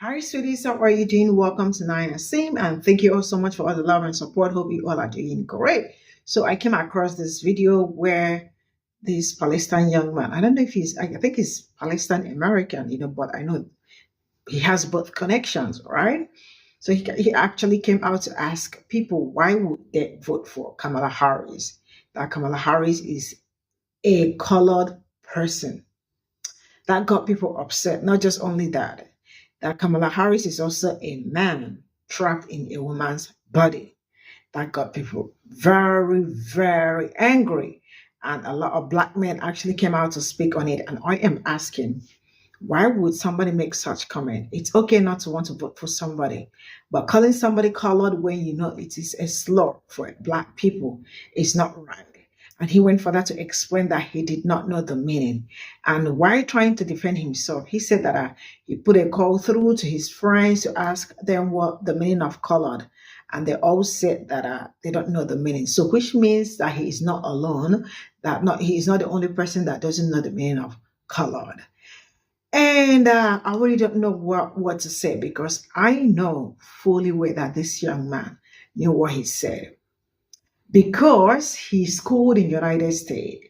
Hi, sweeties. How are you doing? Welcome to Nine Sim, and thank you all so much for all the love and support. Hope you all are doing great. So, I came across this video where this Palestine young man, I don't know if I think he's Palestine American, but I know he has both connections, right? So, he actually came out to ask people why would they vote for Kamala Harris? That Kamala Harris is a colored person. That got people upset. Not just only that, that Kamala Harris is also a man trapped in a woman's body. That got people very, very angry. And a lot of black men actually came out to speak on it. And I am asking, why would somebody make such comment? It's okay not to want to vote for somebody, but calling somebody colored when you know it is a slur for black people is not right. And he went further to explain that he did not know the meaning. And while trying to defend himself, he said that he put a call through to his friends to ask them what the meaning of colored. And they all said that they don't know the meaning. So which means that he is not alone, he is not the only person that doesn't know the meaning of colored. And I really don't know what to say because I know fully well that this young man knew what he said because he schooled in the United States.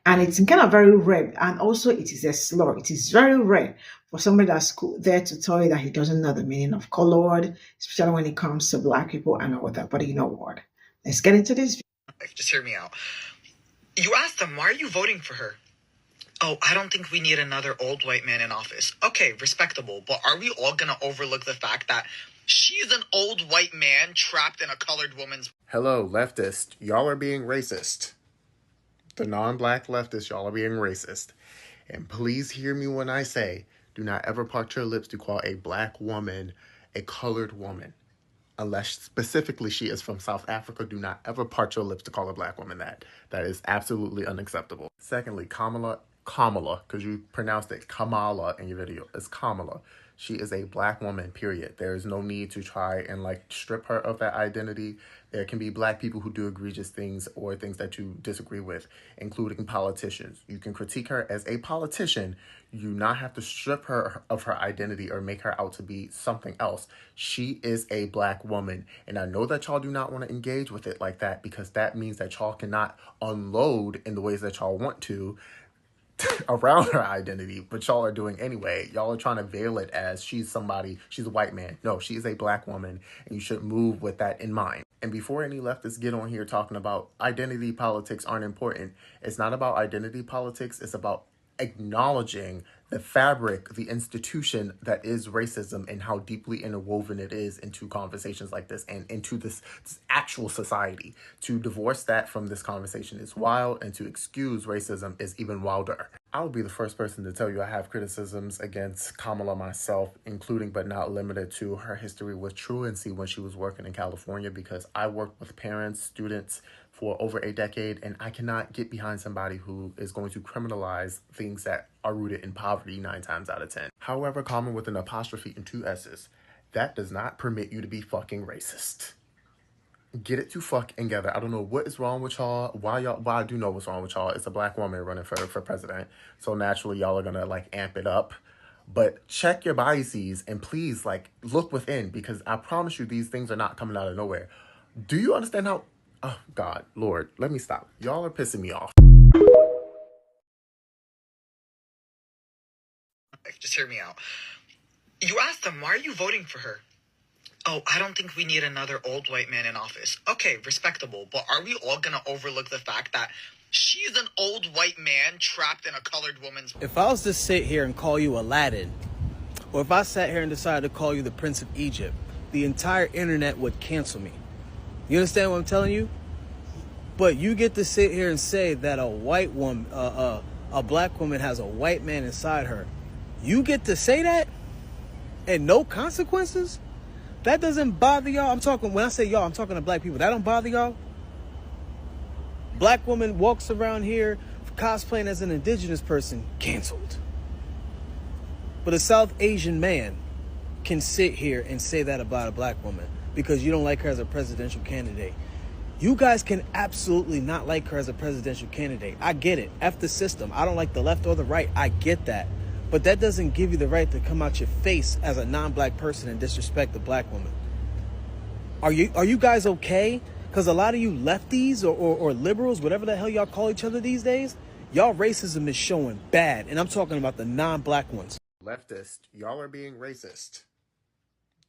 And it's kind of very rare. And also it is a slur. It is very rare for somebody that's there to tell you that he doesn't know the meaning of colored, especially when it comes to black people and all that. But you know what? Let's get into this. Just hear me out. You asked them, why are you voting for her? Oh, I don't think we need another old white man in office. Okay, respectable. But are we all going to overlook the fact that she's an old white man trapped in a colored woman's... Hello, leftist. Y'all are being racist. The non-black leftists, y'all are being racist. And please hear me when I say, do not ever part your lips to call a black woman a colored woman. Unless specifically she is from South Africa, do not ever part your lips to call a black woman that. That is absolutely unacceptable. Secondly, Kamala, because you pronounced it Kamala in your video. It's Kamala. She is a black woman, period. There is no need to try and strip her of that identity. There can be black people who do egregious things or things that you disagree with, including politicians. You can critique her as a politician. You do not have to strip her of her identity or make her out to be something else. She is a black woman. And I know that y'all do not want to engage with it like that because that means that y'all cannot unload in the ways that y'all want to around her identity, but y'all are doing anyway. Y'all are trying to veil it as she's a white man. No, she is a black woman, and you should move with that in mind. And before any leftists get on here talking about identity politics aren't important, it's not about identity politics, it's about acknowledging the fabric, the institution that is racism and how deeply interwoven it is into conversations like this and into this actual society. To divorce that from this conversation is wild, and to excuse racism is even wilder. I'll be the first person to tell you I have criticisms against Kamala myself, including but not limited to her history with truancy when she was working in California, because I worked with parents, students for over a decade, and I cannot get behind somebody who is going to criminalize things that are rooted in poverty 9 times out of 10. However, comma with an apostrophe and 2 S's, that does not permit you to be fucking racist. Get it to fuck together. I don't know what is wrong with y'all. Well, I do know what's wrong with y'all. It's a black woman running for president. So naturally, y'all are gonna amp it up. But check your biases and please look within, because I promise you these things are not coming out of nowhere. Do you understand how... Oh, God, Lord, let me stop. Y'all are pissing me off. Just hear me out. You asked them, why are you voting for her? Oh, I don't think we need another old white man in office. Okay, respectable. But are we all going to overlook the fact that she's an old white man trapped in a colored woman's... If I was to sit here and call you Aladdin, or if I sat here and decided to call you the Prince of Egypt, the entire internet would cancel me. You understand what I'm telling you? But you get to sit here and say that a white woman, a black woman has a white man inside her. You get to say that and no consequences? That doesn't bother y'all? When I say y'all, I'm talking to black people. That don't bother y'all? Black woman walks around here cosplaying as an indigenous person, canceled. But a South Asian man can sit here and say that about a black woman because you don't like her as a presidential candidate. You guys can absolutely not like her as a presidential candidate. I get it. F the system. I don't like the left or the right. I get that. But that doesn't give you the right to come out your face as a non-black person and disrespect a black woman. Are you guys okay? Because a lot of you lefties or liberals, whatever the hell y'all call each other these days, y'all racism is showing bad. And I'm talking about the non-black ones. Leftist, y'all are being racist.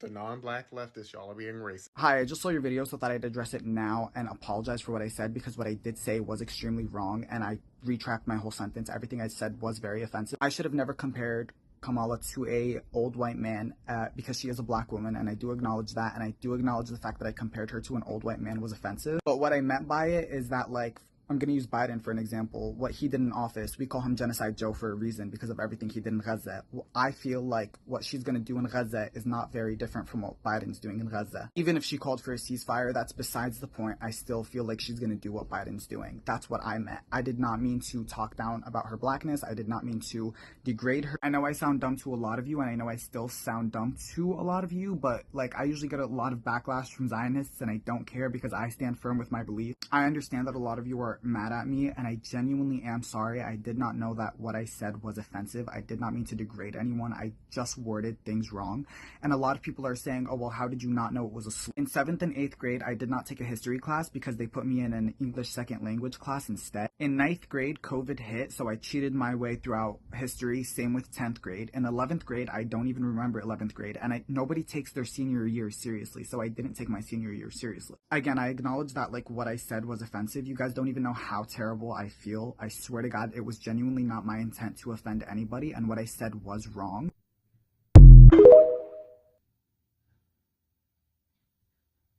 The non-black leftists, y'all are being racist. Hi, I just saw your video, so thought I'd address it now and apologize for what I said, because what I did say was extremely wrong, and I retract my whole sentence. Everything I said was very offensive. I should have never compared Kamala to a old white man because she is a black woman, and I do acknowledge that, and I do acknowledge the fact that I compared her to an old white man was offensive. But what I meant by it is that, like, I'm going to use Biden for an example. What he did in office, we call him Genocide Joe for a reason, because of everything he did in Gaza. I feel like what she's going to do in Gaza is not very different from what Biden's doing in Gaza. Even if she called for a ceasefire, that's besides the point. I still feel like she's going to do what Biden's doing. That's what I meant. I did not mean to talk down about her blackness. I did not mean to degrade her. I know I sound dumb to a lot of you, and I know I still sound dumb to a lot of you, but like, I usually get a lot of backlash from Zionists, and I don't care because I stand firm with my beliefs. I understand that a lot of you are mad at me, and I genuinely am sorry. I did not know that what I said was offensive. I did not mean to degrade anyone. I just worded things wrong. And a lot of people are saying, oh, well, how did you not know it was a slur? In 7th and 8th grade, I did not take a history class because they put me in an English second language class instead. In 9th grade, COVID hit, so I cheated my way throughout history. Same with 10th grade. In 11th grade, I don't even remember 11th grade, and nobody takes their senior year seriously, so I didn't take my senior year seriously. Again, I acknowledge that, like, what I said was offensive. You guys don't even know how terrible I feel. I swear to God, it was genuinely not my intent to offend anybody, and what I said was wrong.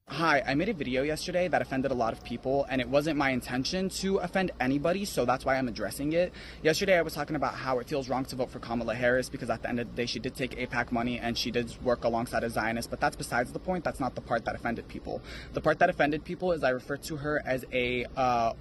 Hi, I made a video yesterday that offended a lot of people, and it wasn't my intention to offend anybody, so that's why I'm addressing it. Yesterday I was talking about how it feels wrong to vote for Kamala Harris because at the end of the day she did take AIPAC money and she did work alongside a Zionist, but that's besides the point. That's not the part that offended people. The part that offended people is I referred to her as a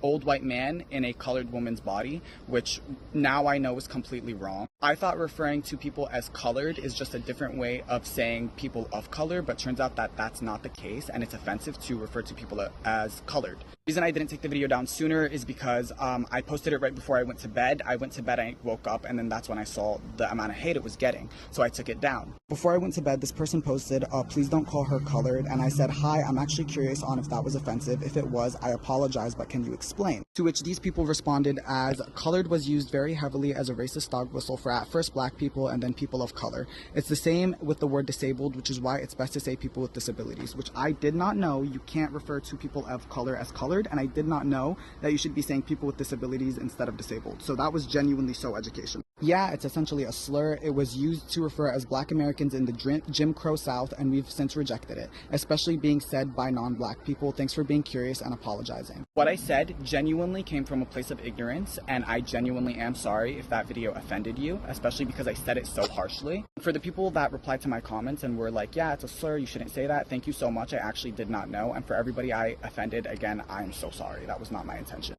old white man in a colored woman's body, which now I know is completely wrong. I thought referring to people as colored is just a different way of saying people of color, but turns out that that's not the case, and it's offensive to refer to people as colored. The reason I didn't take the video down sooner is because I posted it right before I went to bed. I went to bed, I woke up, and then that's when I saw the amount of hate it was getting, so I took it down. Before I went to bed, this person posted, please don't call her colored, and I said, hi, I'm actually curious on if that was offensive. If it was, I apologize, but can you explain? To which these people responded as, colored was used very heavily as a racist dog whistle for at first black people and then people of color. It's the same with the word disabled, which is why it's best to say people with disabilities, which I did not know you can't refer to people of color as colored, and I did not know that you should be saying people with disabilities instead of disabled. So that was genuinely so educational. Yeah, it's essentially a slur. It was used to refer as black Americans in the Jim Crow South, and we've since rejected it, especially being said by non-black people. Thanks for being curious and apologizing. What I said genuinely came from a place of ignorance, and I genuinely am sorry if that video offended you, especially because I said it so harshly. For the people that replied to my comments and were like, yeah, it's a slur, you shouldn't say that, thank you so much. I actually did not know. And for everybody I offended, again, I'm so sorry. That was not my intention.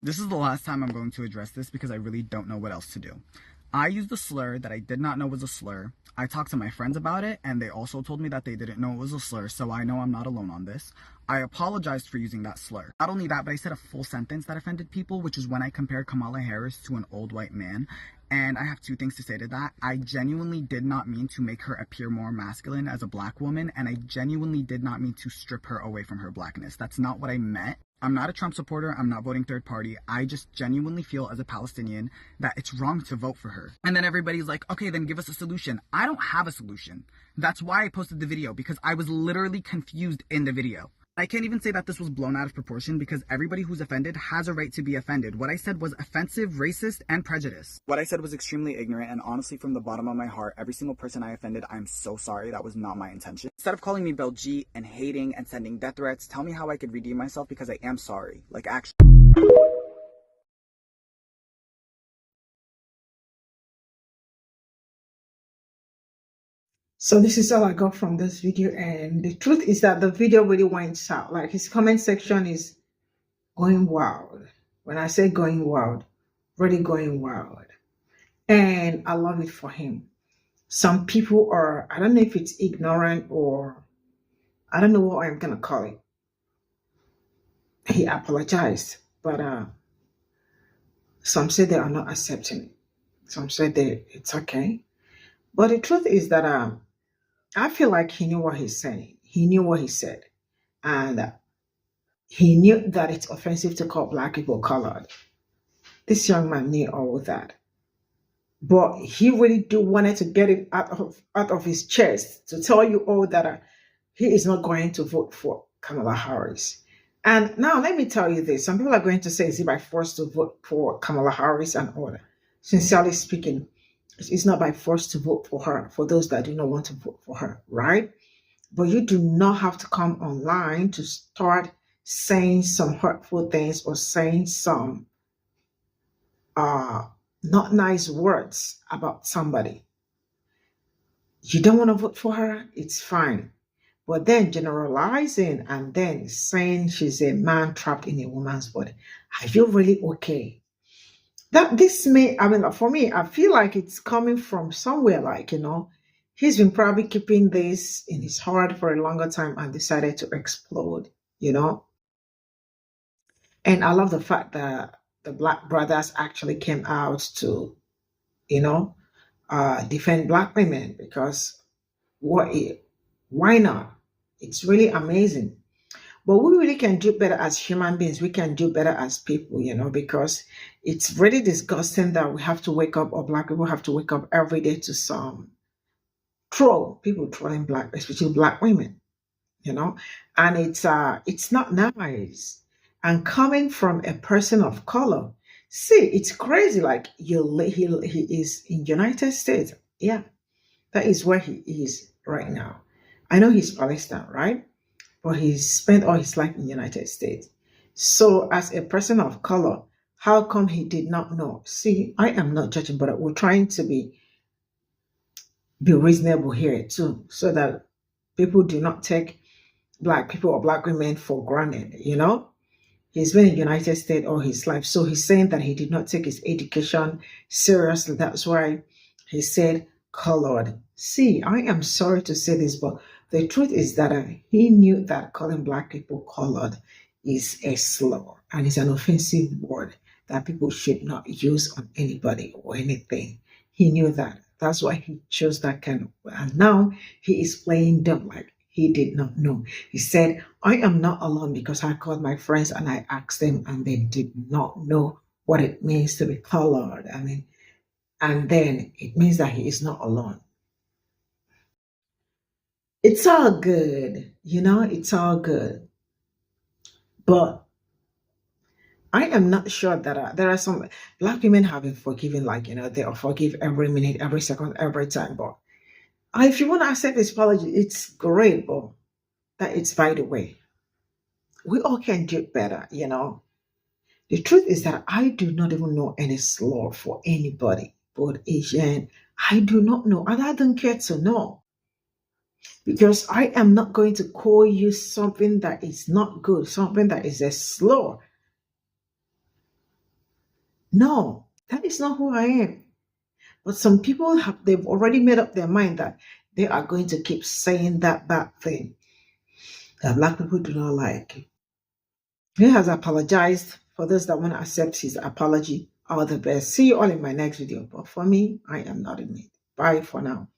This is the last time I'm going to address this because I really don't know what else to do. I used a slur that I did not know was a slur. I talked to my friends about it, and they also told me that they didn't know it was a slur, so I know I'm not alone on this. I apologized for using that slur. Not only that, but I said a full sentence that offended people, which is when I compared Kamala Harris to an old white man. And I have two things to say to that. I genuinely did not mean to make her appear more masculine as a black woman, and I genuinely did not mean to strip her away from her blackness. That's not what I meant. I'm not a Trump supporter. I'm not voting third party. I just genuinely feel as a Palestinian that it's wrong to vote for her. And then everybody's like, okay, then give us a solution. I don't have a solution. That's why I posted the video, because I was literally confused in the video. I can't even say that this was blown out of proportion because everybody who's offended has a right to be offended. What I said was offensive, racist, and prejudiced. What I said was extremely ignorant, and honestly, from the bottom of my heart, every single person I offended, I'm so sorry. That was not my intention. Instead of calling me Belgique and hating and sending death threats, tell me how I could redeem myself because I am sorry. Like, actually. So this is all I got from this video, and the truth is that the video really went out. Like, his comment section is going wild. When I say going wild, really going wild. And I love it for him. Some people are, I don't know if it's ignorant or I don't know what I'm gonna call it. He apologized, but Some say they are not accepting it. Some say it's okay. But the truth is that I feel like he knew what he's saying. He knew what he said. And he knew that it's offensive to call black people colored. This young man knew all of that. But he really do wanted to get it out of his chest to tell you all that he is not going to vote for Kamala Harris. And now let me tell you this. Some people are going to say, is it by force to vote for Kamala Harris and all that? Sincerely speaking, it's not by force to vote for her, for those that do not want to vote for her, right? But you do not have to come online to start saying some hurtful things or saying some not nice words about somebody. You don't want to vote for her, it's fine. But then generalizing and then saying she's a man trapped in a woman's body, are you really okay? That this may, I mean, for me, I feel like it's coming from somewhere like, he's been probably keeping this in his heart for a longer time and decided to explode, And I love the fact that the Black brothers actually came out to, defend Black women because why not? It's really amazing. But we really can do better as human beings. We can do better as people, because it's really disgusting that we have to wake up, or Black people have to wake up every day to some people trolling Black, especially Black women, and it's not nice. And coming from a person of color, see, it's crazy. Like he is in United States. Yeah, that is where he is right now. I know he's Palestine, right? But he's spent all his life in the United States. So as a person of color, how come he did not know? See, I am not judging, but we're trying to be reasonable here too, so that people do not take Black people or Black women for granted, He's been in the United States all his life. So he's saying that he did not take his education seriously. That's why he said colored. See, I am sorry to say this, but the truth is that he knew that calling Black people colored is a slur and it's an offensive word that people should not use on anybody or anything. He knew that. That's why he chose that kind of word. And now he is playing dumb like he did not know. He said, I am not alone because I called my friends and I asked them and they did not know what it means to be colored. I mean, and then it means that he is not alone. It's all good, it's all good. But I am not sure that there are some Black women have been forgiven, they are forgive every minute, every second, every time. But if you want to accept this apology, it's great, but that it's by the way. We all can do better, The truth is that I do not even know any slur for anybody but Asian. I do not know, and I don't care to know. Because I am not going to call you something that is not good, something that is a slur. No, that is not who I am. But some people they've already made up their mind that they are going to keep saying that bad thing that Black people do not like. He has apologized. For those that want to accept his apology, all the best. See you all in my next video. But for me, I am not in it. Bye for now.